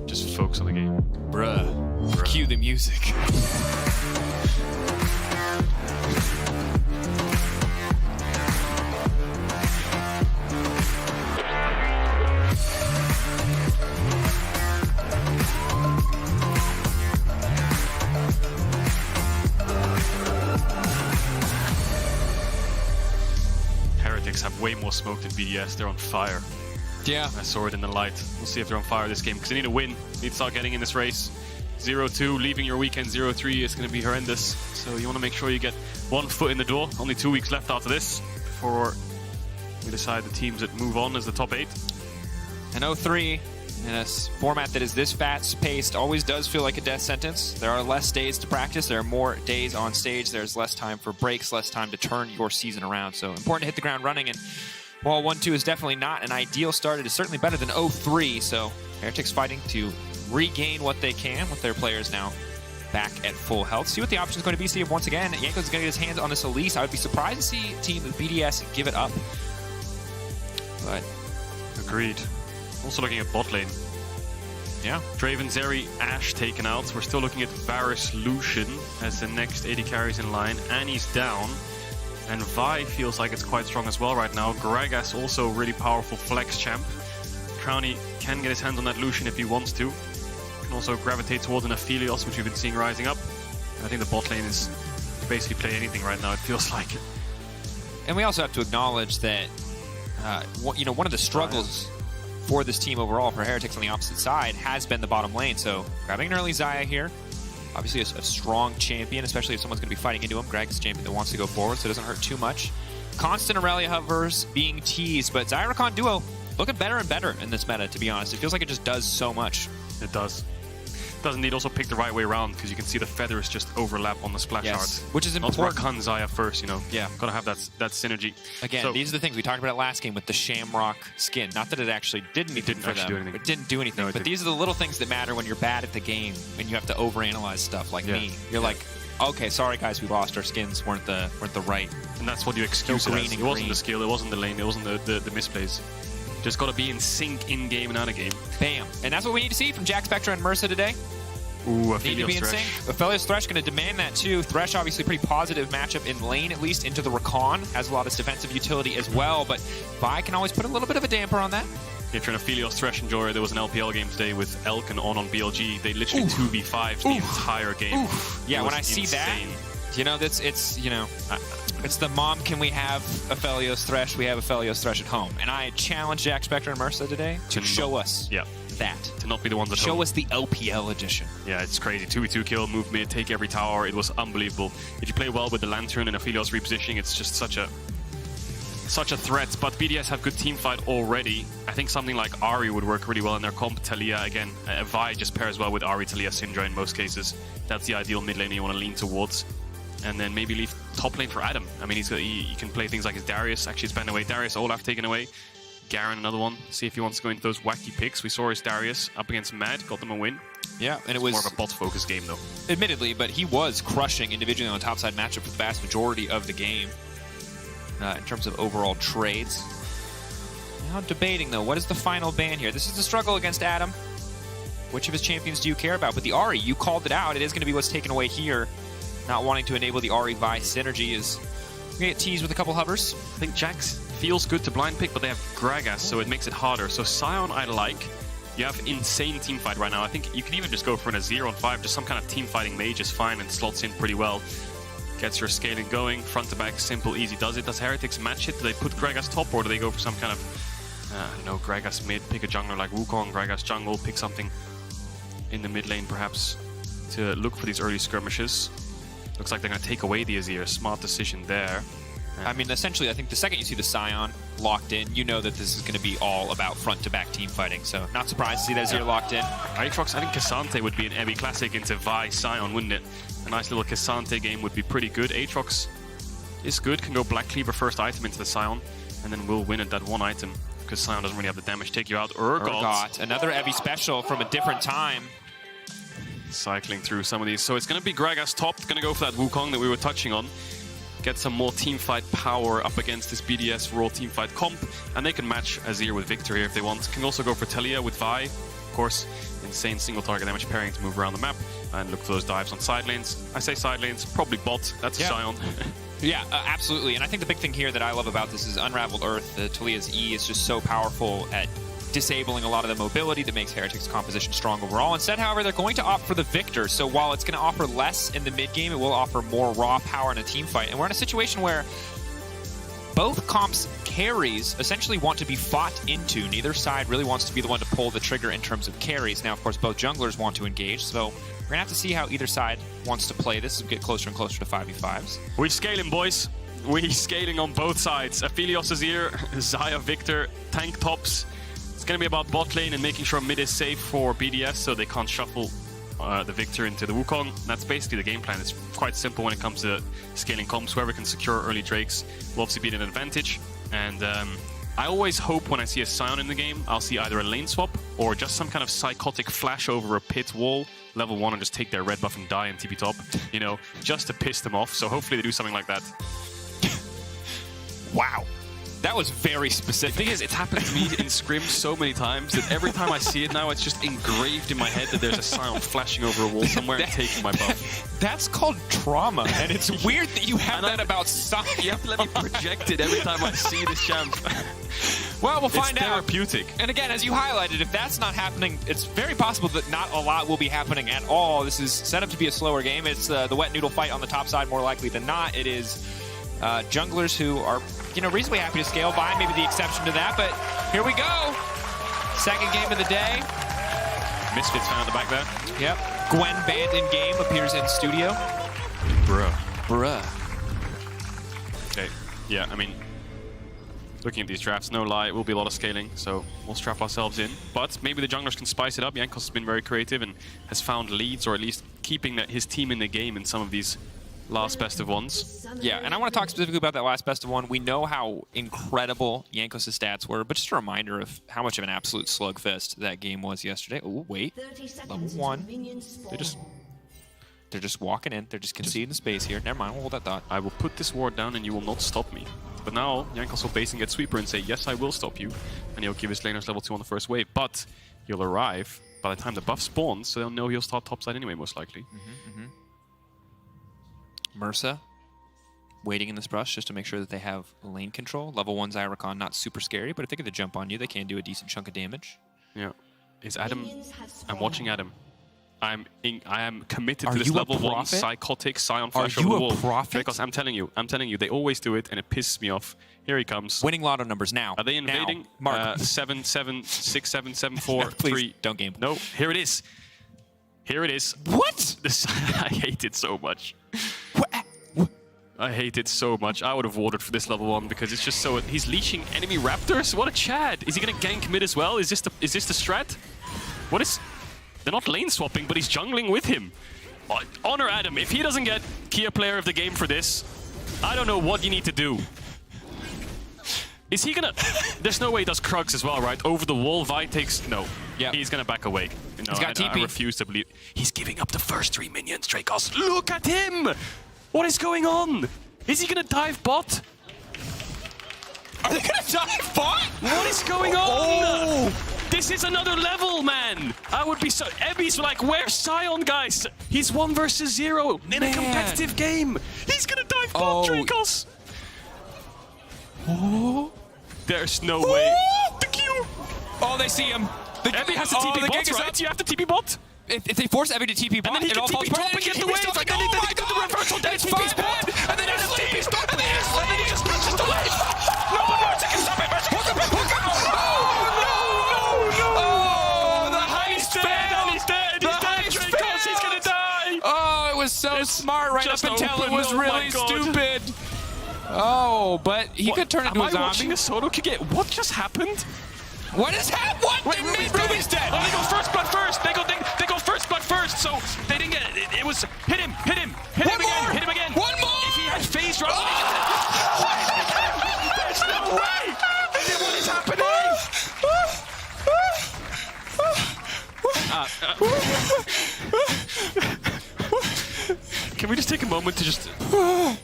just focus on the game. Bruh. Cue the music. Heretics have way more smoke than BDS. They're on fire. Yeah. I saw it in the light. We'll see if they're on fire this game, because they need to win. They need to start getting in this race. 0-2, leaving your weekend 0-3 is going to be horrendous. So you want to make sure you get one foot in the door. Only 2 weeks left after this before we decide the teams that move on as the top 8. And 0-3 in a format that is this fast-paced always does feel like a death sentence. There are less days to practice. There are more days on stage. There's less time for breaks, less time to turn your season around. So important to hit the ground running. And while 1-2 is definitely not an ideal start, it is certainly better than 0-3. So Heretics fighting to regain what they can with their players now back at full health. See what the option is going to be. See if once again Jankos is going to get his hands on this Elise. I would be surprised to see a team of BDS give it up. But agreed. Also looking at bot lane. Yeah. Draven, Zeri, Ashe taken out. We're still looking at Varus, Lucian as the next AD carries in line. Annie's down. And Vi feels like it's quite strong as well right now. Gragas also really powerful flex champ. Crowny can get his hands on that Lucian if he wants to. Can also gravitate towards an Aphelios, which we've been seeing rising up. And I think the bot lane is basically play anything right now, it feels like. And we also have to acknowledge that one of the struggles for this team overall, for Heretics on the opposite side, has been the bottom lane. So grabbing an early Xayah here, obviously a strong champion, especially if someone's going to be fighting into him. Greg's a champion that wants to go forward, so it doesn't hurt too much. Constant Aurelia hovers being teased, but Xayah Rakan duo looking better and better in this meta, to be honest. It feels like it just does so much. It does. Doesn't need also pick the right way around, because you can see the feathers just overlap on the splash art. Which is important. Not Rakan Xayah first, you know. Yeah. Gotta have that synergy. Again, so, these are the things we talked about last game with the Shamrock skin. Not that it actually did anything for them. It didn't do anything. No, but these are the little things that matter when you're bad at the game, and you have to overanalyze stuff like me. You're like, okay, sorry guys, we lost. Our skins weren't the right. And that's what you excuse it as. It wasn't the skill, it wasn't the lane, it wasn't the misplays. Just gotta be in sync in game and out of game. Bam. And that's what we need to see from Jack Spectre and Mersa today. Ooh, need to be in sync. Aphelios Thresh going to demand that too. Thresh obviously pretty positive matchup in lane, at least into the Rakan. Has a lot of defensive utility as well, but Vi can always put a little bit of a damper on that. If you're an Aphelios Thresh enjoyer, there was an LPL game today with Elk and on BLG. They literally 2v5'd the entire game. Yeah, when I see that, you know, it's the mom, can we have Aphelios Thresh? We have Aphelios Thresh at home. And I challenge Jack Spectre and Mersa today to show us that. To not be the ones that show us the LPL edition. Yeah, it's crazy. 2v2 kill, move mid, take every tower. It was unbelievable. If you play well with the Lantern and Aphelios repositioning, it's just such a threat. But BDS have good team fight already. I think something like Ahri would work really well in their comp. Talia, again, Vi just pairs well with Ahri, Talia, Syndra in most cases. That's the ideal mid lane you want to lean towards. And then maybe leave top lane for Adam. I mean, he can play things like his Darius. Actually, it's banned away. Darius, Olaf taken away. Garen, another one. See if he wants to go into those wacky picks. We saw his Darius up against Mad, got them a win. Yeah, and it was more of a bot-focused game, though. Admittedly, but he was crushing individually on the topside matchup for the vast majority of the game in terms of overall trades. Now debating, though, what is the final ban here? This is the struggle against Adam. Which of his champions do you care about? With the Ahri, you called it out. It is going to be what's taken away here. Not wanting to enable the Ahri Vi synergy is going to get teased with a couple hovers. I think Jax feels good to blind pick, but they have Gragas, so it makes it harder. So Sion I like. You have insane team fight right now. I think you can even just go for an Azir on 5. Just some kind of team fighting mage is fine and slots in pretty well. Gets your scaling going. Front to back, simple, easy does it. Does Heretics match it? Do they put Gragas top, or do they go for some kind of, I don't know, Gragas mid, pick a jungler like Wukong, Gragas jungle, pick something in the mid lane perhaps to look for these early skirmishes. Looks like they're going to take away the Azir. Smart decision there. I mean, essentially, I think the second you see the Sion locked in, you know that this is going to be all about front-to-back team fighting. So, not surprised to see that Azir locked in. Aatrox, I think Cassante would be an Evi Classic into Vi Sion, wouldn't it? A nice little Cassante game would be pretty good. Aatrox is good, can go Black Cleaver first item into the Sion, and then will win at that one item, because Sion doesn't really have the damage. Take you out. Urgot. Another Evi special from a different time. Cycling through some of these. So it's going to be Gragas top, going to go for that Wukong that we were touching on. Get some more teamfight power up against this BDS raw teamfight comp, and they can match Azir with Victor here if they want. Can also go for Talia with Vi. Of course, insane single target damage pairing to move around the map and look for those dives on side lanes. I say side lanes, probably bot. That's a Sion. Yeah, absolutely. And I think the big thing here that I love about this is Unraveled Earth. Talia's E is just so powerful at disabling a lot of the mobility that makes Heretic's composition strong overall. Instead, however, they're going to opt for the Victor. So while it's going to offer less in the mid game, it will offer more raw power in a team fight. And we're in a situation where both comps' carries essentially want to be fought into. Neither side really wants to be the one to pull the trigger in terms of carries. Now, of course, both junglers want to engage, so we're going to have to see how either side wants to play this as we get closer and closer to 5v5s. We're scaling, boys. We're scaling on both sides. Aphelios is here, Xayah, Victor, tank tops. It's going to be about bot lane and making sure mid is safe for BDS so they can't shuffle the Victor into the Wukong. That's basically the game plan. It's quite simple when it comes to scaling comps. Whoever can secure early Drakes will obviously be an advantage. And I always hope when I see a Sion in the game, I'll see either a lane swap or just some kind of psychotic flash over a pit wall, level 1, and just take their red buff and die in TP top, you know, just to piss them off. So hopefully they do something like that. Wow. That was very specific. The thing is, it's happened to me in Scrim so many times that every time I see it now, it's just engraved in my head that there's a Sion flashing over a wall somewhere and taking my buff. That's called trauma, and it's weird that you have that about Sion. You have to let me project it every time I see this champ. Well, we'll find it's out. Therapeutic. And again, as you highlighted, if that's not happening, it's very possible that not a lot will be happening at all. This is set up to be a slower game. It's the wet noodle fight on the top side more likely than not. It is junglers who are, you know, reasonably happy to scale by, maybe the exception to that, but here we go. Second game of the day. Misfits found the back there. Yep. Gwen banned in game appears in studio. Bruh. Okay, yeah, I mean, looking at these drafts, no lie, it will be a lot of scaling, so we'll strap ourselves in. But maybe the junglers can spice it up. Jankos has been very creative and has found leads, or at least keeping his team in the game in some of these last best of ones. Yeah, and I want to talk specifically about that last best of one. We know how incredible Jankos' stats were, but just a reminder of how much of an absolute slugfest that game was yesterday. Oh, wait. Level 1. They're just walking in. They're just conceding space here. Never mind, we'll hold that thought. I will put this ward down and you will not stop me. But now, Jankos will base and get Sweeper and say, yes, I will stop you. And he'll give his laners level 2 on the first wave. But he'll arrive by the time the buff spawns, so they'll know he'll start topside anyway, most likely. Mursa waiting in this brush just to make sure that they have lane control. Level 1 Zyricon, not super scary, but if they get the jump on you, they can do a decent chunk of damage. Yeah. Is Adam... I'm watching Adam. I am committed to this level 1 psychotic Sion flash over the wall. Are you a prophet? Because I'm telling you, they always do it and it pisses me off. Here he comes. Winning lotto numbers now. Are they invading? Mark. 7, 7, 6, 7, 7, 4, no, please, 3. don't game. No, here it is. Here it is. What? I hate it so much. I hate it so much. I would have watered for this level 1 because it's just so... He's leashing enemy raptors? What a Chad. Is he going to gank mid as well? Is this the strat? What is... They're not lane swapping, but he's jungling with him. Honor Adam. If he doesn't get Kia player of the game for this, I don't know what you need to do. Is he gonna... There's no way he does Krugs as well, right? Over the wall, Vi takes... No. Yeah. He's gonna back away. No, he's got TP. I refuse to believe... He's giving up the first 3 minions, Dracos. Look at him! What is going on? Is he gonna dive bot? Are they gonna dive bot? What is going on? Oh! This is another level, man! I would be so... Ebby's like, where's Sion, guys? He's 1 versus 0 in a competitive game. He's gonna dive bot, Dracos! Oh. There's no way. The Q! Oh, they see him. Ebby has to TP bot, right? You have to TP bot? If they force Ebby to TP bot, it all falls apart. And then he can TP top and get the wave. And then he got the reversal. Then it's 5 bot. And then he just TP stop. And then he just pushes the wave. No, but Mercy can stop it. Mercy can stop it. Was so smart right up until it was really stupid. Oh, but he could turn into a zombie. Am I watching a solo kick? What just happened? What is happening? What? Ruby's dead. Oh, they go first blood first. They go first blood first. So they didn't get it. It was hit him again. Hit him again. One more. If he had phase run, there's no way. What is happening? Can we just take a moment to just... Can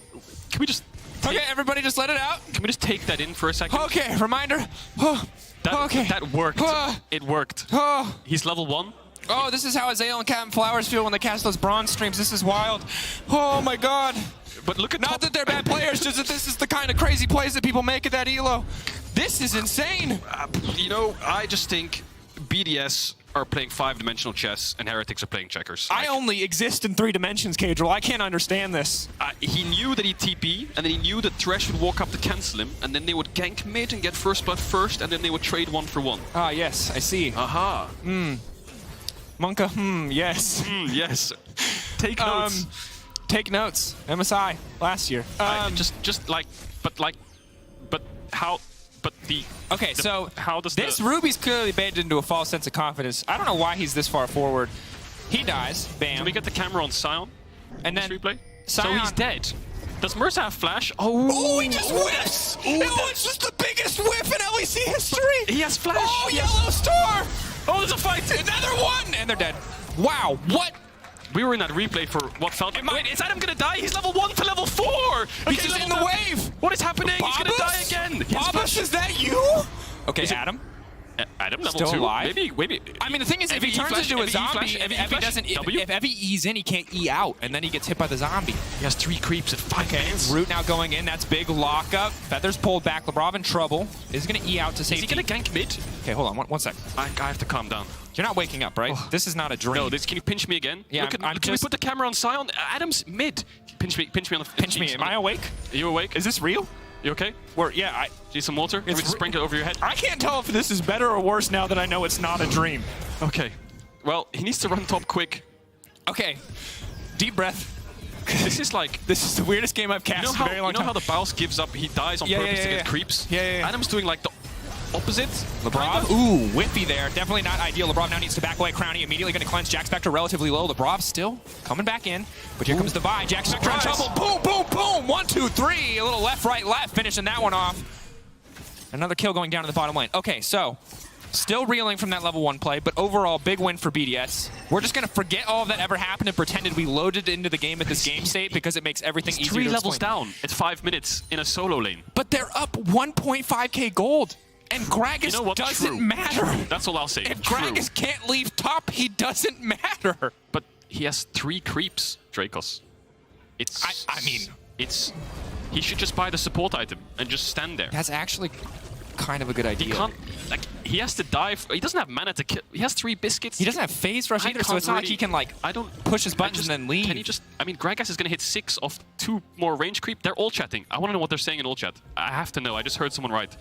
we just... Okay, everybody just let it out. Can we just take that in for a second? Okay, reminder. That worked. It worked. He's level 1. Oh, this is how Azael and Captain Flowers feel when they cast those bronze streams. This is wild. Oh my god. But look at Not that they're bad players, just that this is the kind of crazy plays that people make at that elo. This is insane. You know, I just think BDS are playing 5-dimensional chess and Heretics are playing checkers. I only exist in 3 dimensions, Cadril. I can't understand this. He knew that he'd TP, and then he knew that Thresh would walk up to cancel him, and then they would gank mid and get first blood first, and then they would trade 1 for 1. Ah, yes, I see. Aha. Monka, yes. Yes. Take notes. Take notes. MSI last year. How does this Ruby's clearly baited into a false sense of confidence. I don't know why he's this far forward. He dies. Bam. Can we get the camera on Sion? And then replay. Sion, so he's dead. Does Mercer have flash? Oh, he just whiffs! It's just the biggest whiff in LEC history! He has flash! Oh, Yellow Star! Oh, there's a fight! Another one! And they're dead. Wow, what? We were in that replay for what felt... Wait, is Adam gonna die? He's level 1 to level 4! He's just in the wave! What is happening? He's gonna die again! Babus, is that you? Okay, Adam? Adam level Still 2? alive? Maybe. I mean, the thing is, if he turns into a zombie, if Evie E's in, he can't E out, and then he gets hit by the zombie. He has 3 creeps at 5 minutes. Root now going in. That's big lockup. Feathers pulled back. Labrov in trouble. Is he going to E out to safety? Is he going to gank mid? Okay, hold on. One sec. I have to calm down. You're not waking up, right? Oh. This is not a dream. No, can you pinch me again? Yeah, can we put the camera on Sion? Adam's mid. Pinch me on the... Pinch me. Am I awake? Are you awake? Is this real? You okay? Yeah, need some water? Can we just sprinkle it over your head? I can't tell if this is better or worse now that I know it's not a dream. Okay. Well, he needs to run top quick. Okay. Deep breath. This is the weirdest game I've cast in a very long time. You know how the Baus gives up? He dies on purpose to get creeps? Yeah. Adam's doing like the opposite. Labrov, ooh, whiffy there. Definitely not ideal. Labrov now needs to back away. Crowny immediately going to cleanse. Jack Spectre relatively low. Labrov still coming back in. But here comes the buy. Jack Spectre in trouble. Boom, boom, boom. 1, 2, 3. A little left, right, left. Finishing that one off. Another kill going down to the bottom lane. Okay, so still reeling from that level 1 play, but overall, big win for BDS. We're just going to forget all of that ever happened and pretended we loaded into the game at this game state because it makes everything easier to explain. 3 levels down. It's 5 minutes in a solo lane. But they're up 1.5k gold. And Gragas doesn't matter. That's all I'll say. If Gragas can't leave top, he doesn't matter. But he has 3 creeps, Dracos. He should just buy the support item and just stand there. That's actually kind of a good idea. He can't, he has to dive. He doesn't have mana to kill. He has 3 biscuits. He doesn't have phase rush either, so it's not like he can push his buttons and then leave. Can he just, Gragas is going to hit 6 off 2 more range creep. They're all chatting. I want to know what they're saying in all chat. I have to know. I just heard someone write.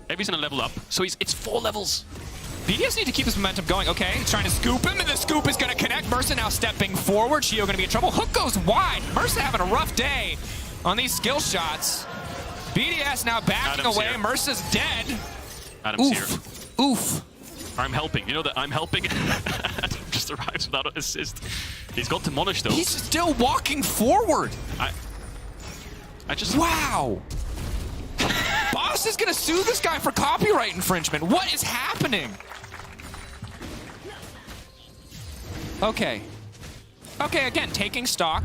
Evie's gonna level up, so it's 4 levels. BDS need to keep his momentum going. Okay, he's trying to scoop him, and the scoop is gonna connect. Mercer now stepping forward. Shio gonna be in trouble. Hook goes wide. Mercer having a rough day on these skill shots. BDS now backing away. Here. Mercer's dead. Adam's here. Oof. I'm helping. You know that I'm helping. Adam just arrives without an assist. He's got to demolish though. He's still walking forward. I just... Wow. Boss is gonna sue this guy for copyright infringement. What is happening? Okay. Okay, again, taking stock.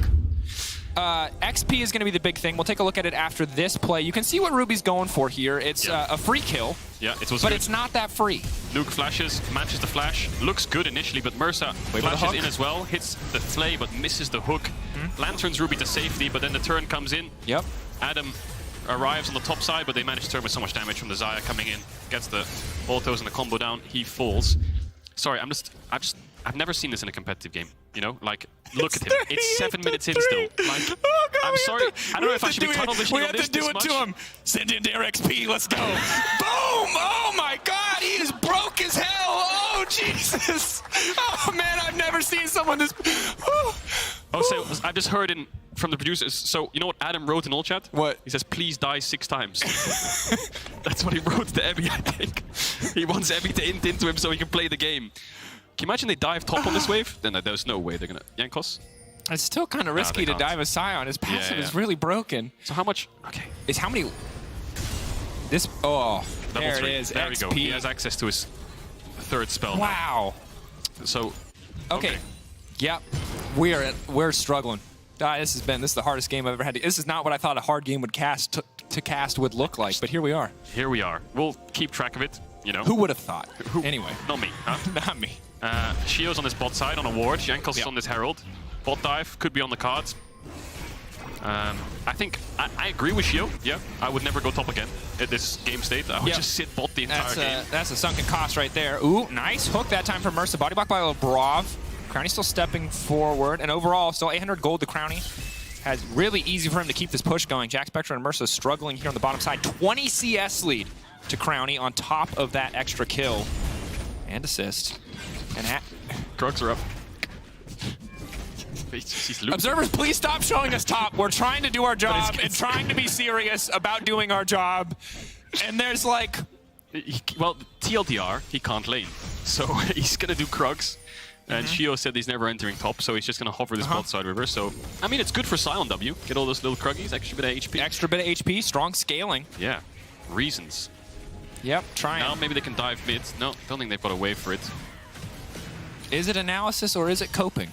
XP is gonna be the big thing. We'll take a look at it after this play. You can see what Ruby's going for here. It's a free kill. Yeah, it was But good. it's not that free. Luke flashes, matches the flash. Looks good initially, but Mercer flashes in as well. Hits the flay, but misses the hook. Lanterns Ruby to safety, but then the turn comes in. Yep. Adam arrives on the top side, but they manage to turn with so much damage from the Xayah coming in. Gets the autos and the combo down. He falls. Sorry, I've never seen this in a competitive game. You know, look at him. It's 7 minutes in still. Oh God, I'm sorry. I don't know if I should be tunnel visioning on this. We have to do it to him. Send in their XP. Let's go. Boom! Oh my God, he is broke as hell. Oh Jesus. Oh man, I've never seen someone this. So I've just heard from the producers. So you know what Adam wrote in all chat? What? He says, "Please die 6 times." That's what he wrote to Evie. I think he wants Evie to int into him so he can play the game. Can you imagine they dive top on this wave? Then there's no way they're gonna Yankos. It's still kind of risky to dive a Sion. His passive is really broken. So how much? Okay. Is how many? This. Oh, Level there 3. it is. There XP. we go. He has access to his 3rd spell. Wow. So. Okay. Yep. We're struggling. This is the hardest game I've ever had. This is not what I thought a hard game would cast would look like, but here we are. Here we are. We'll keep track of it. you know? Who would have thought? Anyway. Not me, huh? Not me. Shio's on his bot side on a ward. Jankos is on this Herald. Bot dive could be on the cards. I think I agree with Shio. Yeah, I would never go top again at this game state. I would just sit bot the entire game. That's a sunken cost right there. Ooh, nice hook that time from Mersa. Body block by Brov. Crowny still stepping forward, and overall still 800 gold to Crowny. Has really easy for him to keep this push going. Jack Spectre and Mersa struggling here on the bottom side. 20 CS lead to Crowny on top of that extra kill and assist. And Drugs are up. Observers, please stop showing us top. We're trying to do our job and trying to be serious about doing our job. And there's like... Well, TLDR, he can't lane. So he's going to do Krugs. And Shio said he's never entering top, so he's just going to hover this bot side river. So, I mean, it's good for Sion W. Get all those little Kruggies, extra bit of HP. Extra bit of HP, strong scaling. Yeah, reasons. Yep, trying. Now maybe they can dive mid. No, don't think they've got a wave for it. Is it analysis or is it coping?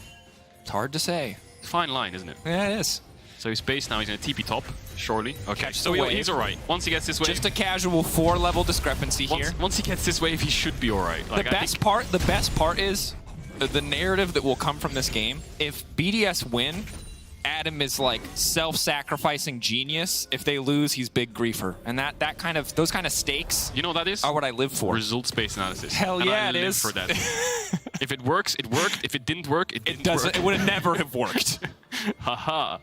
It's hard to say. Fine line, isn't it? Yeah, it is. So he's based now, he's going to TP top, surely. Okay, Catch so he's alright. Once he gets this wave... Just a casual 4-level discrepancy here. Once he gets this wave, he should be alright. Like, the best part is the narrative that will come from this game. If BDS win, Adam is like self-sacrificing genius. If they lose, he's big griefer. And those kind of stakes, you know what that is? Are what I live for. Results-based analysis. Hell yeah, it is. For that. If it works, it worked. If it didn't work, it didn't work. It would have never have worked. Haha.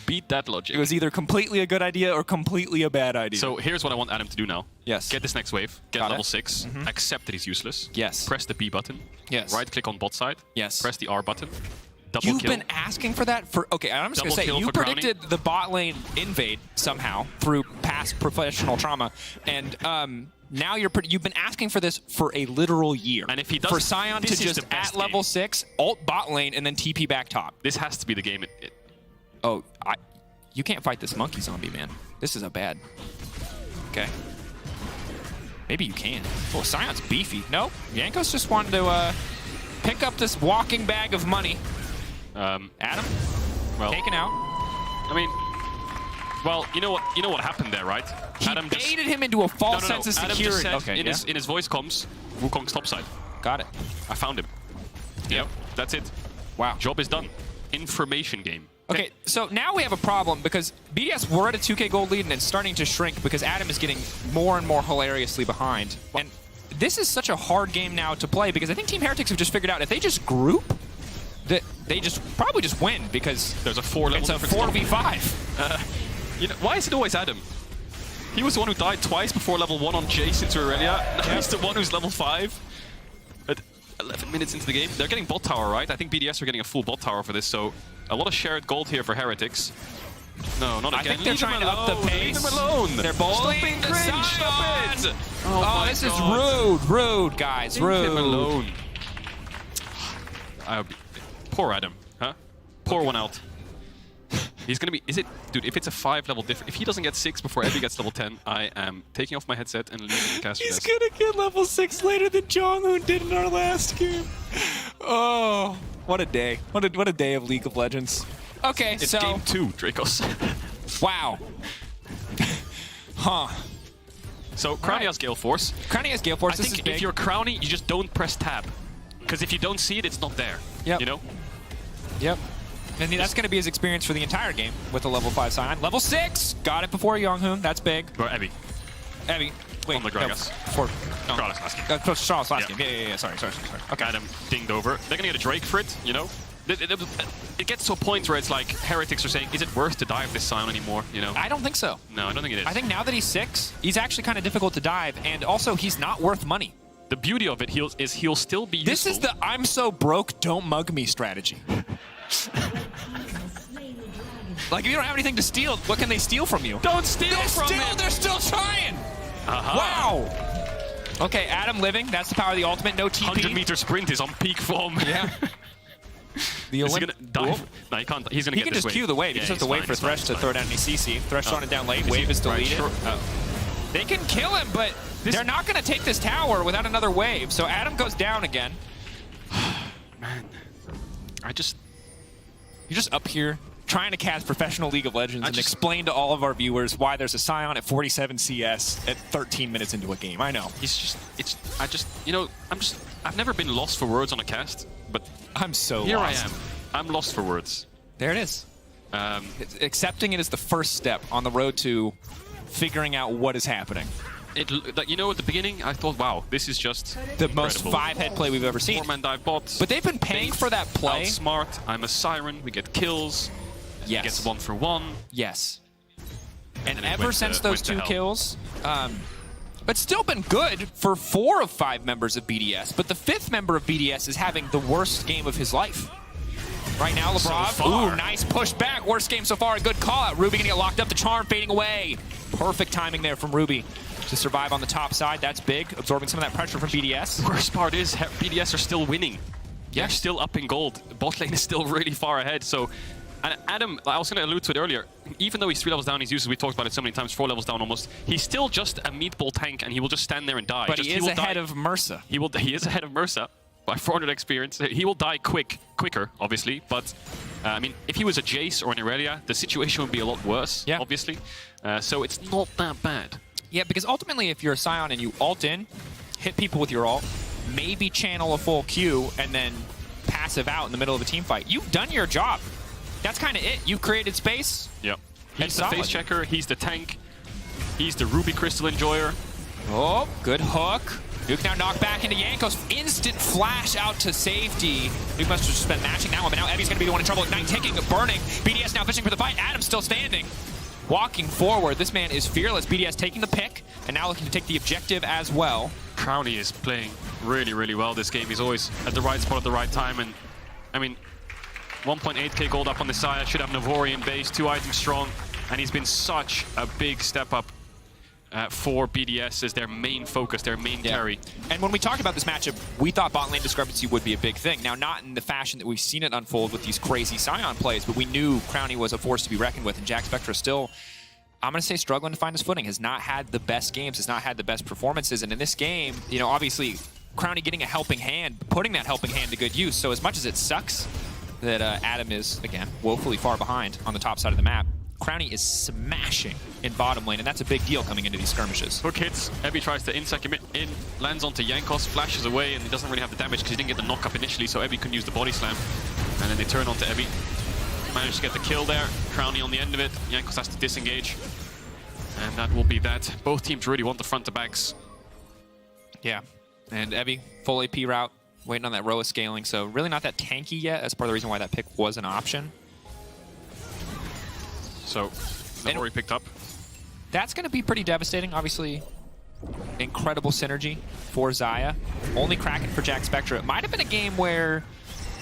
Beat that logic. It was either completely a good idea or completely a bad idea. So here's what I want Adam to do now. Yes. Get this next wave. Get level 6. Accept that he's useless. Yes. Press the B button. Yes. Right-click on bot side. Yes. Press the R button. Double You've kill. been asking for that for... Okay, I'm just going to say, you predicted the bot lane invade somehow through past professional trauma, and now you've been asking for this for a literal year. And if he does... For Sion to just, at level 6, ult bot lane, and then TP back top. This has to be the game. You can't fight this monkey zombie, man. This is a bad... Okay. Maybe you can. Oh, Sion's beefy. Nope. Jankos just wanted to pick up this walking bag of money. Adam, well, taken out. I mean, well, you know what happened there, right? He Adam baited him into a false sense of security. Adam just said in his voice comms, Wukong's topside. Got it. I found him. Yep, that's it. Wow. Job is done. Information game. Okay, so now we have a problem because BDS were at a 2K gold lead and it's starting to shrink because Adam is getting more and more hilariously behind. And this is such a hard game now to play because I think Team Heretics have just figured out if they just group, that they probably just win because there's a 4-level difference. It's a 4v5. You know, why is it always Adam? He was the one who died twice before level 1 on Jason to Aurelia. Now he's the one who's level 5. At 11 minutes into the game. They're getting bot tower, right? I think BDS are getting a full bot tower for this, so a lot of shared gold here for Heretics. No, not again. I think they're trying to up the pace. Leave them alone. They're bullying. Stop being cringe. Stop it. Oh this is rude. Rude, guys. Rude. Leave him alone. Poor Adam, huh? Pour one out. He's gonna be... Is it... Dude, if it's a 5-level difference... If he doesn't get 6 before Evie gets level 10, I am taking off my headset and leaving the caster He's desk. gonna get level 6 later than Jonghoon did in our last game. Oh, what a day. What a day of League of Legends. Okay, it's so... game 2, Dracos. Wow. Huh. So, Crowny has Gale Force. Crowny has Gale Force. I think if you're Crowny, you just don't press tab. Because if you don't see it, it's not there. Yep. You know? Yep. And that's going to be his experience for the entire game with the level 5 Sion. Level 6! Got it before Jonghoon. That's big. Or Evie. Evie. Wait. On the Gragas. No. Charles last game. Charles last game. Yeah. Sorry. Okay. Adam dinged over. They're going to get a Drake for it, you know? It gets to a point where it's like Heretics are saying, is it worth to dive this Sion anymore, you know? I don't think so. No, I don't think it is. I think now that he's 6, he's actually kind of difficult to dive, and also he's not worth money. The beauty of it is he'll still be useful. This is the I'm so broke, don't mug me strategy. Like, if you don't have anything to steal, what can they steal from you? Don't steal from him! They're still trying! Wow! Okay, Adam living. That's the power of the ultimate. No TP. 100-meter sprint is on peak form. Yeah. Is he gonna dive? Cool. No, he can't. He's gonna he get this this wave. He can just queue the wave. Yeah, he just has to wait for Thresh to throw down any CC. Thresh on it down late. Wave is deleted. Right, sure. They can kill him, but they're not going to take this tower without another wave. So Adam goes down again. Man. You're just up here trying to cast professional League of Legends and explain to all of our viewers why there's a Scion at 47 CS at 13 minutes into a game. I know. I've never been lost for words on a cast, but I'm so here lost. I am. I'm lost for words. There it is. Accepting it is the first step on the road to figuring out what is happening. At the beginning, I thought, wow, this is just the most 5-head play we've ever seen. 4-man dive bots. But they've been paying for that play. Outsmart. I'm a Siren. We get kills. Yes. He gets 1-for-1. Yes. And ever since those 2 kills, it's still been good for 4 of 5 members of BDS. But the 5th member of BDS is having the worst game of his life. Right now, LeBron, ooh, nice push back. Worst game so far, a good call out. Ruby gonna get locked up, the charm fading away. Perfect timing there from Ruby to survive on the top side. That's big, absorbing some of that pressure from BDS. Worst part is BDS are still winning. They're still up in gold. Bot lane is still really far ahead. So, and Adam, I was going to allude to it earlier, even though he's 3 levels down, he's uses, we talked about it so many times, 4 levels down almost, he's still just a meatball tank and he will just stand there and die. But he is ahead of Mursa. He is ahead of Mursa by 400 experience. He will die quicker, obviously, but I mean, if he was a Jace or an Irelia, the situation would be a lot worse, obviously. So it's not that bad. Yeah, because ultimately, if you're a Scion and you ult in, hit people with your ult, maybe channel a full Q, and then passive out in the middle of a team fight, you've done your job. That's kind of it. You've created space. Yep. He's the face checker. He's the tank. He's the Ruby Crystal enjoyer. Oh, good hook. Nuke now knocked back into Jankos. Instant flash out to safety. Nuke must have just been matching that one, but now Evi's going to be the one in trouble. Ignite ticking, burning. BDS now fishing for the fight. Adam's still standing. Walking forward. This man is fearless. BDS taking the pick, and now looking to take the objective as well. Crowny is playing really, really well this game. He's always at the right spot at the right time, and I mean, 1.8k gold up on the side. Should have Navorian base, 2 items strong, and he's been such a big step up for BDS as their main focus, their main carry. And when we talked about this matchup, we thought bot lane discrepancy would be a big thing. Now, not in the fashion that we've seen it unfold with these crazy Scion plays, but we knew Crowny was a force to be reckoned with, and Jack Spectra still, I'm going to say, struggling to find his footing, has not had the best games, has not had the best performances, and in this game, you know, obviously, Crowny getting a helping hand, putting that helping hand to good use, so as much as it sucks that Adam is, again, woefully far behind on the top side of the map, Crowny is smashing in bottom lane, and that's a big deal coming into these skirmishes. Hook hits, Evi tries to insect him in, lands onto Jankos, flashes away, and he doesn't really have the damage because he didn't get the knock up initially, so Evi can use the body slam. And then they turn onto Evi. Managed to get the kill there. Crowny on the end of it. Jankos has to disengage. And that will be that. Both teams really want the front to backs. Yeah, and Evi, full AP route, waiting on that Roa scaling, so really not that tanky yet. That's part of the reason why that pick was an option. So, Navori picked up. That's going to be pretty devastating. Obviously, incredible synergy for Xayah. Only Kraken for Jack Spectra. It might have been a game where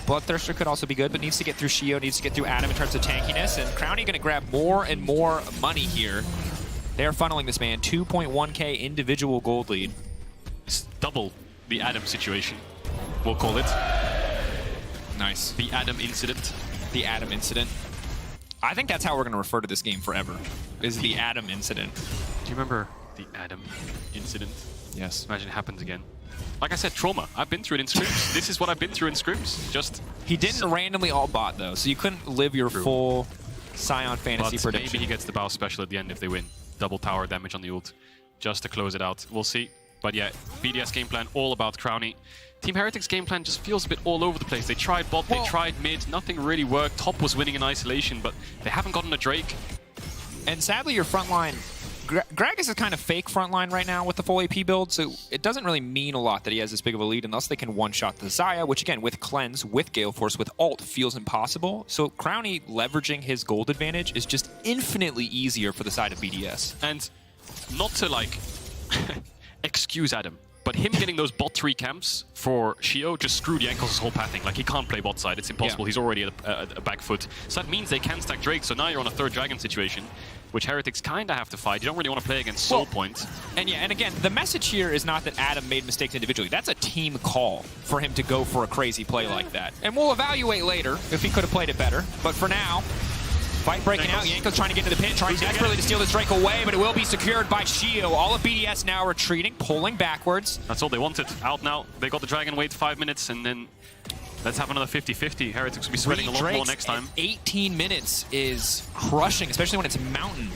Bloodthirster could also be good, but needs to get through Shio, needs to get through Adam in terms of tankiness, and Crowny going to grab more and more money here. They're funneling this man. 2.1k individual gold lead. It's double the Adam situation, we'll call it. Nice. The Adam incident. The Adam incident. I think that's how we're going to refer to this game forever, is the Adam incident. Do you remember the Adam incident? Yes. Imagine it happens again. Like I said, trauma. I've been through it in scrims. This is what I've been through in scrims. Just he didn't randomly alt bot, though, so you couldn't live your full Scion fantasy prediction. Maybe he gets the bow special at the end if they win. Double tower damage on the ult, just to close it out. We'll see. But yeah, BDS game plan all about Crowny. Team Heretics game plan just feels a bit all over the place. They tried bot, they tried mid, nothing really worked. Top was winning in isolation, but they haven't gotten a Drake. And sadly, your front line, Gragas is kind of fake front line right now with the full AP build, so it doesn't really mean a lot that he has this big of a lead unless they can one-shot the Xayah, which again, with Cleanse, with Gale Force, with ult, feels impossible. So Crowny leveraging his gold advantage is just infinitely easier for the side of BDS. And not to, like, excuse Adam, but him getting those bot 3 camps for Shio just screwed Jankos' whole pathing. Like, he can't play bot side. It's impossible. Yeah. He's already at a back foot. So that means they can stack Drake. So now you're on a 3rd dragon situation, which Heretics kind of have to fight. You don't really want to play against Soul Point. And yeah, and again, the message here is not that Adam made mistakes individually. That's a team call for him to go for a crazy play like that. And we'll evaluate later if he could have played it better. But for now, fight breaking out. Jankos trying to get into the pit, trying desperately to steal this Drake away, but it will be secured by Shio. All of BDS now retreating, pulling backwards. That's all they wanted. Out now. They got the dragon, wait 5 minutes, and then Let's have another 50-50. Heretics will be sweating a lot more next time. 18 minutes is crushing, especially when it's Mountain.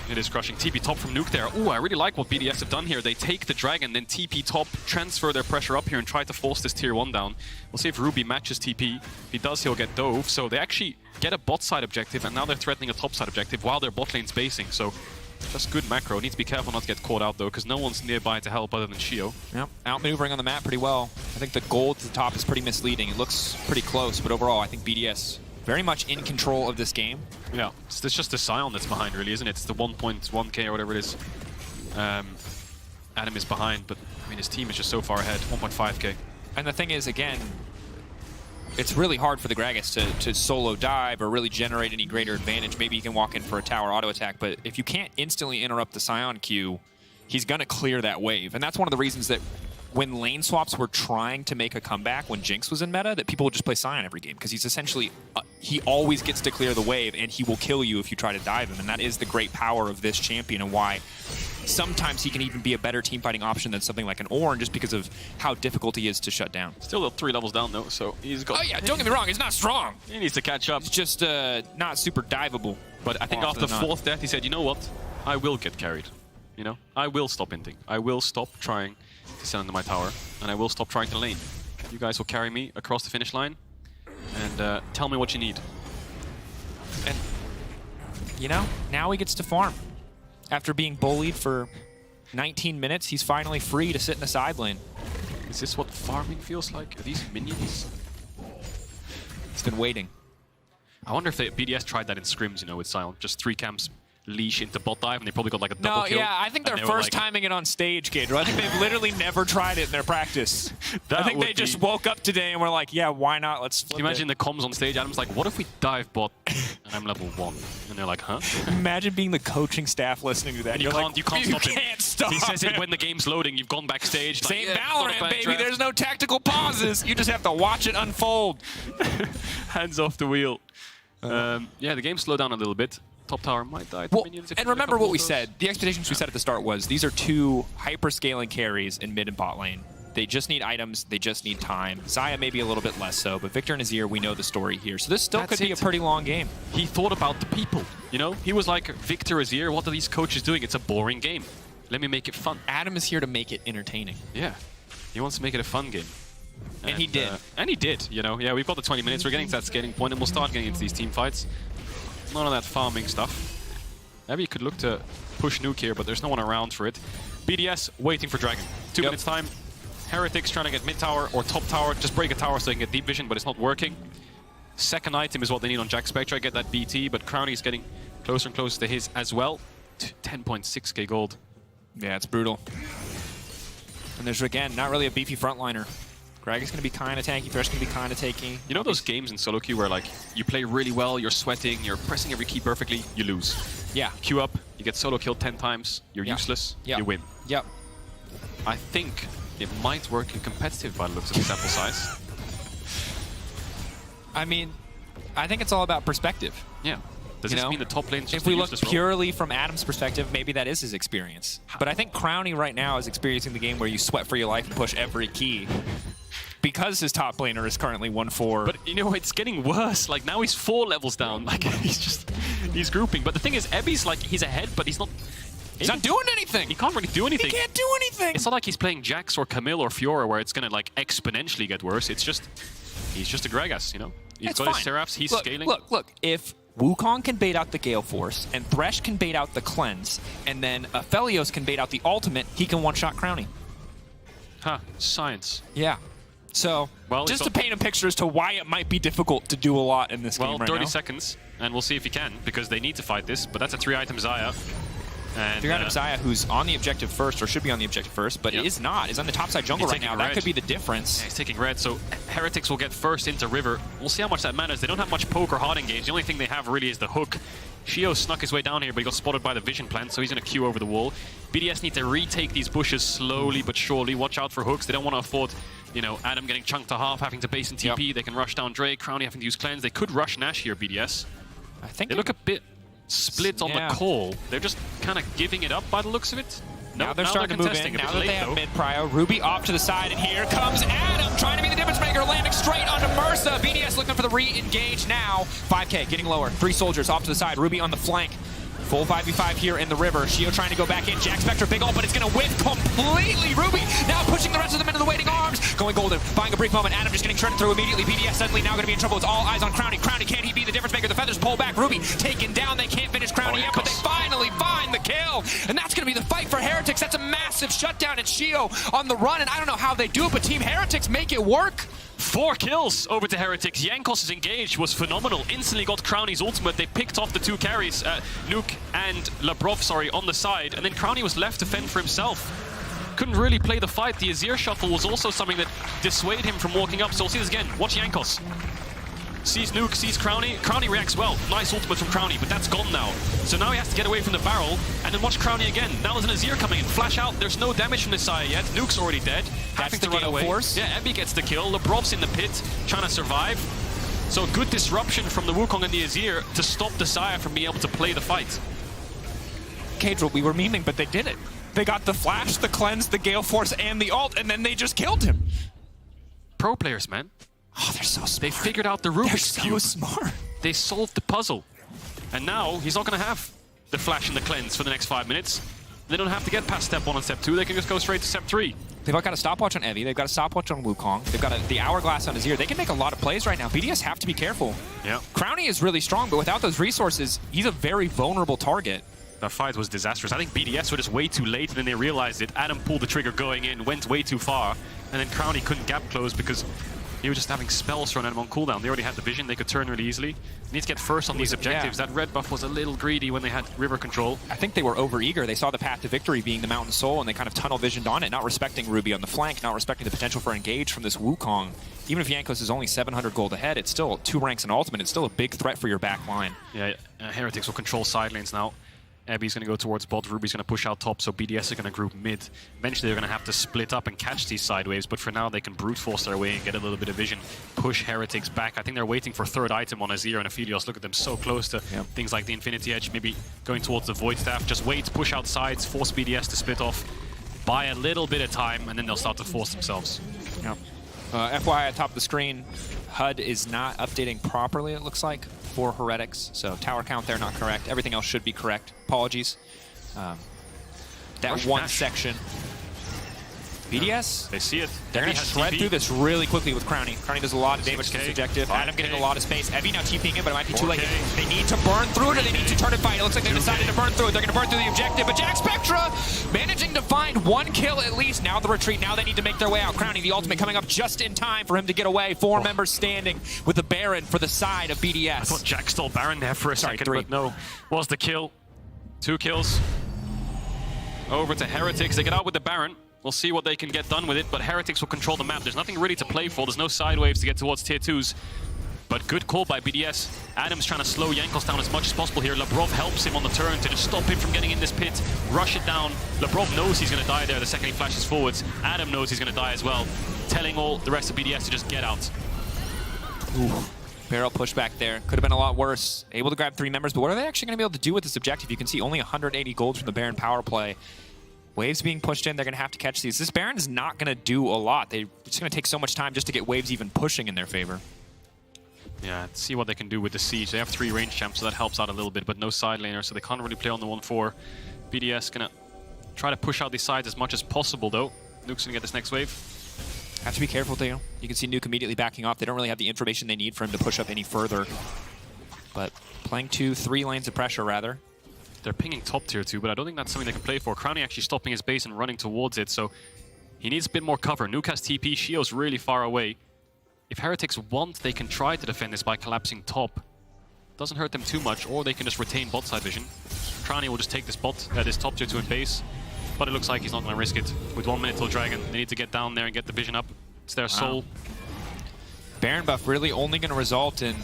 It is crushing. TP top from Nuke there. Ooh, I really like what BDS have done here. They take the Dragon, then TP top, transfer their pressure up here and try to force this tier 1 down. We'll see if Ruby matches TP. If he does, he'll get Dove. So they actually get a bot side objective, and now they're threatening a top side objective while their bot lane's basing. So just good macro. Need to be careful not to get caught out though, because no one's nearby to help other than Shio. Yep, outmaneuvering on the map pretty well. I think the gold to the top is pretty misleading. It looks pretty close, but overall I think BDS very much in control of this game. Yeah, it's just the Scion that's behind, really, isn't it? It's the 1.1k or whatever it is. Adam is behind, but I mean his team is just so far ahead, 1.5k. And the thing is, again, it's really hard for the Gragas to solo dive or really generate any greater advantage. Maybe you can walk in for a tower auto attack, but if you can't instantly interrupt the Scion queue, he's going to clear that wave. And that's one of the reasons that when lane swaps were trying to make a comeback when Jinx was in meta, that people would just play Scion every game, because he's essentially, he always gets to clear the wave, and he will kill you if you try to dive him. And that is the great power of this champion, and why sometimes he can even be a better team fighting option than something like an Ornn, just because of how difficult he is to shut down. Still 3 levels down though, so he's got... Oh yeah, don't get me wrong, he's not strong. He needs to catch up. He's just not super diveable. But I think after 4th death, he said, you know what? I will get carried. You know? I will stop inting. I will stop trying to send into my tower, and I will stop trying to lane. You guys will carry me across the finish line, and tell me what you need. And, you know, now he gets to farm. After being bullied for 19 minutes, he's finally free to sit in the side lane. Is this what farming feels like? Are these minions? He's been waiting. I wonder if BDS tried that in scrims, you know, with Sion. Just 3 camps leash into bot dive, and they probably got like a double kill. No, yeah, I think they're first timing it on stage, Gator. I think they've literally never tried it in their practice. I think they just woke up today and were like, yeah, why not? Let's flip Can you imagine the comms on stage? Adam's like, what if we dive bot and I'm level 1? And they're like, huh? Imagine being the coaching staff listening to that. And you can't stop it. He says it when the game's loading. You've gone backstage. Same like, Valorant, baby. There's no tactical pauses. You just have to watch it unfold. Hands off the wheel. Yeah, the game slowed down a little bit. Top tower might die to minions. And remember what we said. The expectations we set at the start was these are 2 hyper-scaling carries in mid and bot lane. They just need items. They just need time. Xayah maybe a little bit less so, but Victor and Azir, we know the story here. So this still could be a pretty long game. He thought about the people, you know? He was like, Victor, Azir, what are these coaches doing? It's a boring game. Let me make it fun. Adam is here to make it entertaining. Yeah. He wants to make it a fun game. And he did. And he did, you know? Yeah, we've got the 20 minutes. We're getting to that scaling point, and we'll start getting into these team fights. None of that farming stuff. Maybe you could look to push Nuke here, but there's no one around for it. BDS waiting for Dragon. 2 minutes time. Heretics trying to get mid tower or top tower. Just break a tower so they can get deep vision, but it's not working. Second item is what they need on Jack Spectre. Get that BT, but Crowny is getting closer and closer to his as well. 10.6k gold. Yeah, it's brutal. And there's, again, not really a beefy frontliner. Greg is going to be kind of tanky, Thresh is going to be kind of tanky. You know those games in solo queue where like you play really well, you're sweating, you're pressing every key perfectly, you lose. Yeah. Queue up, you get solo killed 10 times, you're useless, you win. Yep. I think it might work in competitive by the looks of the sample size. I mean, I think it's all about perspective. Yeah. Does this mean the top lane's just if we look purely from Adam's perspective, maybe that is his experience. But I think Crowny right now is experiencing the game where you sweat for your life and push every key. Because his top laner is currently 1-4. But, you know, it's getting worse. Like, now he's 4 levels down. Like, he's grouping. But the thing is, Ebby's, like, he's ahead, but he's not... He's not doing anything. He can't really do anything. He can't do anything. It's not like he's playing Jax or Camille or Fiora where it's going to, like, exponentially get worse. It's just... He's just a Gragas, you know? He's got his Seraphs, he's scaling. Look. If Wukong can bait out the Gale Force, and Thresh can bait out the Cleanse, and then Aphelios can bait out the ultimate, he can one-shot Crowny. Huh. Science. Yeah. So, just to paint a picture as to why it might be difficult to do a lot in this game right now. 30 seconds, and we'll see if he can, because they need to fight this, but that's a 3-item Xayah. And 3-item Xayah, who's on the objective first, or should be on the objective first, but is not. Is on the topside jungle right now. That could be the difference. Yeah, he's taking red, so Heretics will get first into River. We'll see how much that matters. They don't have much poke or hard engage. The only thing they have really is the hook. Shio snuck his way down here, but he got spotted by the vision plant, so he's going to queue over the wall. BDS need to retake these bushes slowly but surely. Watch out for hooks. They don't want to afford, you know, Adam getting chunked to half, having to base in TP. They can rush down Drake, Crowny having to use Cleanse. They could rush Nash here, BDS. I think they look a bit split on the call. They're just kind of giving it up by the looks of it. Now they're starting to move in. Now that they have mid-prio. Ruby off to the side, and here comes Adam trying to be the difference maker, landing straight onto Mersa. BDS looking for the re-engage now. 5K getting lower. 3 soldiers off to the side. Ruby on the flank. Full 5v5 here in the river. Shio trying to go back in. Jack Spectre, big ult, but it's going to whiff completely. Ruby now pushing the rest of them into the waiting arms. Going golden, buying a brief moment. Adam just getting shredded through immediately. BDS suddenly now going to be in trouble. It's all eyes on Crowny. Crowny, can he be the difference maker? The feathers pull back. Ruby taken down. They can't finish Crowny yet, but they finally find the kill. And that's going to be the fight for Heretics. That's a massive shutdown. It's Shio on the run, and I don't know how they do it, but Team Heretics make it work. 4 kills over to Heretics. Jankos' engage was phenomenal. Instantly got Crowny's ultimate. They picked off the 2 carries, Nuke and Labrov, on the side. And then Crowny was left to fend for himself. Couldn't really play the fight. The Azir shuffle was also something that dissuaded him from walking up. So we'll see this again. Watch Jankos. Sees Nuke, sees Crowny. Crowny reacts well. Nice ultimate from Crowny, but that's gone now. So now he has to get away from the barrel, and then watch Crowny again. Now there's an Azir coming in. Flash out. There's no damage from this side yet. Nuke's already dead. That's having to run away. Force. Yeah, Ebby gets the kill. Labrov's in the pit, trying to survive. So good disruption from the Wukong and the Azir to stop the Sire from being able to play the fight. Cadril, we were memeing, but they did it. They got the flash, the cleanse, the Gale Force, and the ult, and then they just killed him. Pro players, man. Oh, they're so smart. They figured out the Rubik's Cube. They're so smart. They solved the puzzle. And now he's not going to have the flash and the cleanse for the next 5 minutes. They don't have to get past step 1 and step 2. They can just go straight to step 3. They've got a stopwatch on Evie. They've got a stopwatch on Wukong. They've got the hourglass on Azir. They can make a lot of plays right now. BDS have to be careful. Yeah. Crowny is really strong, but without those resources, he's a very vulnerable target. That fight was disastrous. I think BDS were just way too late, and then they realized it. Adam pulled the trigger going in, went way too far, and then Crowny couldn't gap close because he was just having spells thrown at him on cooldown. They already had the vision. They could turn really easily. They need to get first on these objectives. Yeah. That red buff was a little greedy when they had river control. I think they were overeager. They saw the path to victory being the Mountain Soul, and they kind of tunnel visioned on it, not respecting Ruby on the flank, not respecting the potential for engage from this Wukong. Even if Jankos is only 700 gold ahead, it's still 2 ranks in ultimate. It's still a big threat for your back line. Yeah, Heretics will control side lanes now. Abby's going to go towards bot, Ruby's going to push out top, so BDS are going to group mid. Eventually they're going to have to split up and catch these side waves, but for now they can brute force their way and get a little bit of vision, push Heretics back. I think they're waiting for 3rd item on Azir and Aphelios. Look at them, so close to things like the Infinity Edge, maybe going towards the Void Staff. Just wait, push out sides, force BDS to split off, buy a little bit of time, and then they'll start to force themselves. Yep. FYI, at top of the screen, HUD is not updating properly, it looks like, for Heretics. So tower count there, not correct. Everything else should be correct. Apologies. That one section. BDS, they see it. They're going to shred through this really quickly with Crowny. Crowny does a lot of damage to this objective. Adam getting a lot of space. Evie now TPing in, but it might be too late. They need to burn through it, or they need to turn it fight. It looks like they decided to burn through it. They're going to burn through the objective, but Jack Spectra managing to find 1 kill at least. Now the retreat. Now they need to make their way out. Crowny, the ultimate, coming up just in time for him to get away. 4 members standing with the Baron for the side of BDS. I thought Jack stole Baron there for a second, but no. Was the kill. 2 kills. Over to Heretics. They get out with the Baron. We'll see what they can get done with it, but Heretics will control the map. There's nothing really to play for. There's no side waves to get towards tier 2s. But good call by BDS. Adam's trying to slow Jankos down as much as possible here. Labrov helps him on the turn to just stop him from getting in this pit, rush it down. Labrov knows he's going to die there the second he flashes forwards. Adam knows he's going to die as well, telling all the rest of BDS to just get out. Ooh. Barrel push back there. Could have been a lot worse. Able to grab 3 members, but what are they actually going to be able to do with this objective? You can see only 180 gold from the Baron power play. Waves being pushed in, they're going to have to catch these. This Baron is not going to do a lot. It's going to take so much time just to get waves even pushing in their favor. Yeah, see what they can do with the siege. They have 3 range champs, so that helps out a little bit, but no side laner, so they can't really play on the 1-4. BDS going to try to push out these sides as much as possible, though. Nuke's going to get this next wave. Have to be careful, Theo. You can see Nuke immediately backing off. They don't really have the information they need for him to push up any further. But playing 2-3 lanes of pressure, rather. They're pinging top tier 2, but I don't think that's something they can play for. Crowny actually stopping his base and running towards it, so he needs a bit more cover. Nuke has TP, Shio's really far away. If Heretics want, they can try to defend this by collapsing top. Doesn't hurt them too much, or they can just retain bot side vision. Crowny will just take this top tier 2 in base, but it looks like he's not going to risk it. With 1 minute till Dragon, they need to get down there and get the vision up. It's their soul. Baron buff really only going to result in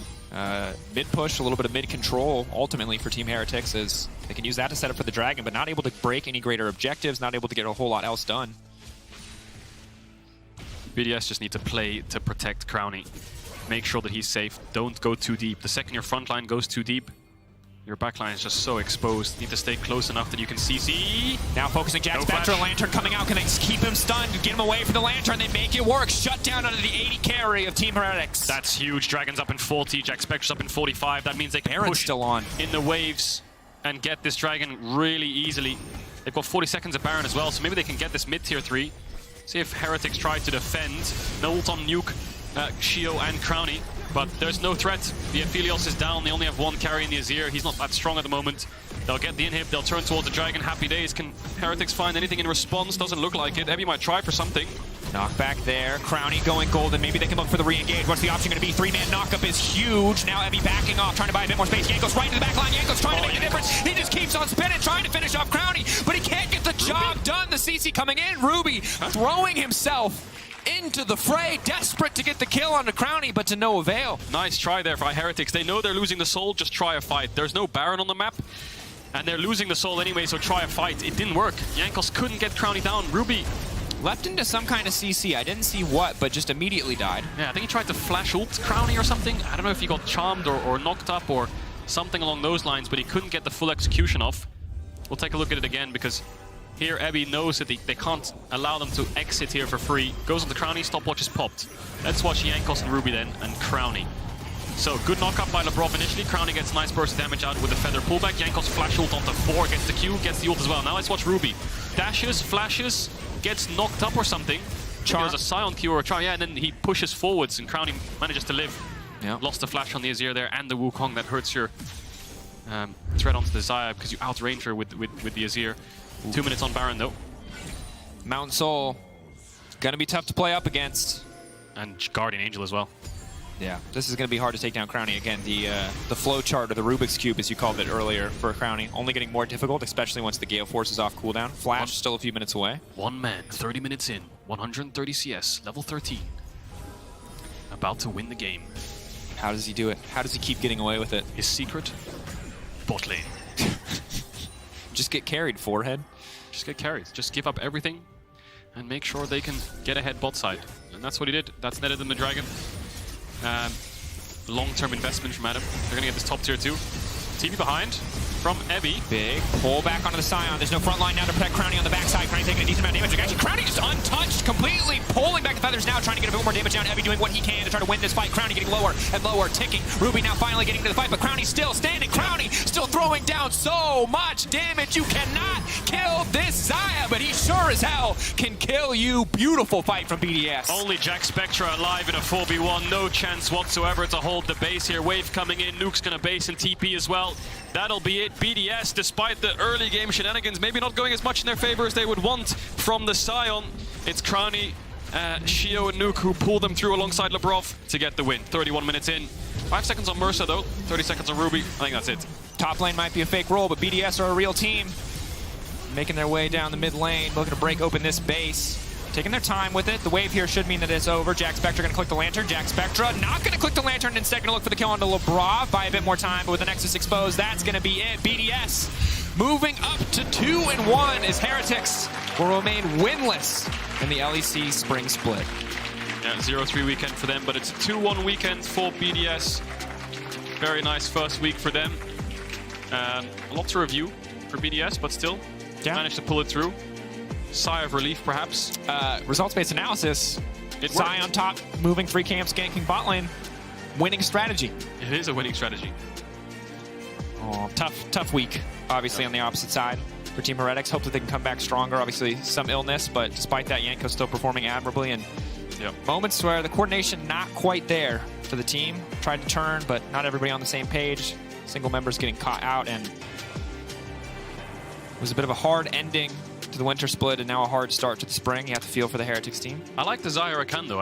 mid-push, a little bit of mid-control, ultimately, for Team Heretics, as they can use that to set up for the Dragon, but not able to break any greater objectives, not able to get a whole lot else done. BDS just need to play to protect Crowny. Make sure that he's safe. Don't go too deep. The second your front line goes too deep, Your backline is just so exposed. Need to stay close enough that you can CC. Now focusing Jack Spectre, Lantern coming out. Can they keep him stunned? Get him away from the Lantern. They make it work. Shut down under the 80 carry of Team Heretics. That's huge. Dragon's up in 40. Jack Spectre's up in 45. That means they can Baron's push still on in the waves and get this Dragon really easily. They've got 40 seconds of Baron as well, so maybe they can get this mid-tier 3. See if Heretics try to defend. No ult on Nuke, Shio and Crowny. But there's no threat. The Aphelios is down. They only have one carry in the Azir. He's not that strong at the moment. They'll get the inhib. They'll turn towards the Dragon. Happy days. Can Heretics find anything in response? Doesn't look like it. Ebby might try for something. Knockback there. Crowny going golden. Maybe they can look for the re-engage. What's the option going to be? 3-man knockup is huge. Now Ebby backing off, trying to buy a bit more space. Yanko's right to the back line. Yanko's trying to make a difference. He just keeps on spinning, trying to finish off Crowny, but he can't get the job done. The CC coming in. Ruby throwing himself into the fray, desperate to get the kill on the Crowny, but to no avail. Nice try there by Heretics. They know they're losing the soul, just try a fight. There's no Baron on the map, and they're losing the soul anyway, so try a fight. It didn't work. Jankos couldn't get Crowny down. Ruby left into some kind of CC. I didn't see what, but just immediately died. Yeah, I think he tried to flash ult Crowny or something. I don't know if he got charmed or knocked up or something along those lines, but he couldn't get the full execution off. We'll take a look at it again, because here, Ebby knows that they can't allow them to exit here for free. Goes on the Crowny, stopwatch is popped. Let's watch Jankos and Ruby then, and Crowny. So, good knockup by Lebrov initially. Crowny gets nice burst of damage out with the feather pullback. Jankos flash ult onto 4, gets the Q, gets the ult as well. Now let's watch Ruby. Dashes, flashes, gets knocked up or something. There's a Scion Q or a charm, yeah, and then he pushes forwards, and Crowny manages to live. Yeah. Lost the flash on the Azir there, and the Wukong that hurts your threat onto the Xayah, because you outrange her with the Azir. 2 minutes on Baron though. Mountain Soul, gonna be tough to play up against. And Guardian Angel as well. Yeah, this is gonna be hard to take down Crowny. Again, the flow chart, or the Rubik's Cube as you called it earlier for Crowny, only getting more difficult, especially once the Gale Force is off cooldown. Flash still a few minutes away. One man, 30 minutes in, 130 CS, level 13. About to win the game. How does he do it? How does he keep getting away with it? His secret? Bot lane. Just get carried, forehead. Just get carried. Just give up everything and make sure they can get ahead bot side. And that's what he did. That's netted them the Dragon. Long-term investment from Adam. They're going to get this top tier too. TP behind from Ebby. Big pull back onto the Scion. There's no front line now to protect Crowny on the backside. Crowny taking a decent amount of damage. Actually, Crowny just untouched, completely pulling back the feathers now, trying to get a bit more damage down. Ebby doing what he can to try to win this fight. Crowny getting lower and lower, ticking. Ruby now finally getting to the fight, but Crowny still standing. Crowny still throwing down so much damage. You cannot kill this Xayah, but he sure as hell can kill you. Beautiful fight from BDS. Only Jack Spectre alive in a 4v1. No chance whatsoever to hold the base here. Wave coming in. Nuke's going to base and TP as well. That'll be it. BDS, despite the early game shenanigans, maybe not going as much in their favor as they would want from the Scion. It's Crowny, Shio and Nuke who pull them through alongside Lebrov to get the win. 31 minutes in. 5 seconds on Mercer though. 30 seconds on Ruby. I think that's it. Top lane might be a fake roll, but BDS are a real team. Making their way down the mid lane, looking to break open this base. Taking their time with it. The wave here should mean that it's over. Jack Spectre going to click the Lantern. Jack Spectre not going to click the Lantern. Instead going to look for the kill onto Lebrov. Buy a bit more time, but with the Nexus exposed, that's going to be it. BDS moving up to 2-1 as Heretics will remain winless in the LEC Spring Split. Yeah, 0-3 weekend for them, but it's a 2-1 weekend for BDS. Very nice first week for them. A lot to review for BDS, but still managed to pull it through. Sigh of relief, perhaps. Results-based analysis. Sigh on top, moving free camps, ganking bot lane. Winning strategy. It is a winning strategy. Oh, tough week, obviously, on the opposite side for Team Heretics. Hope that they can come back stronger. Obviously, some illness, but despite that, Yanko's still performing admirably. And moments where the coordination not quite there for the team. Tried to turn, but not everybody on the same page. Single members getting caught out, and it was a bit of a hard ending to the winter split, and now a hard start to the spring. You have to feel for the Heretics team. I like the Xayah Rakan though.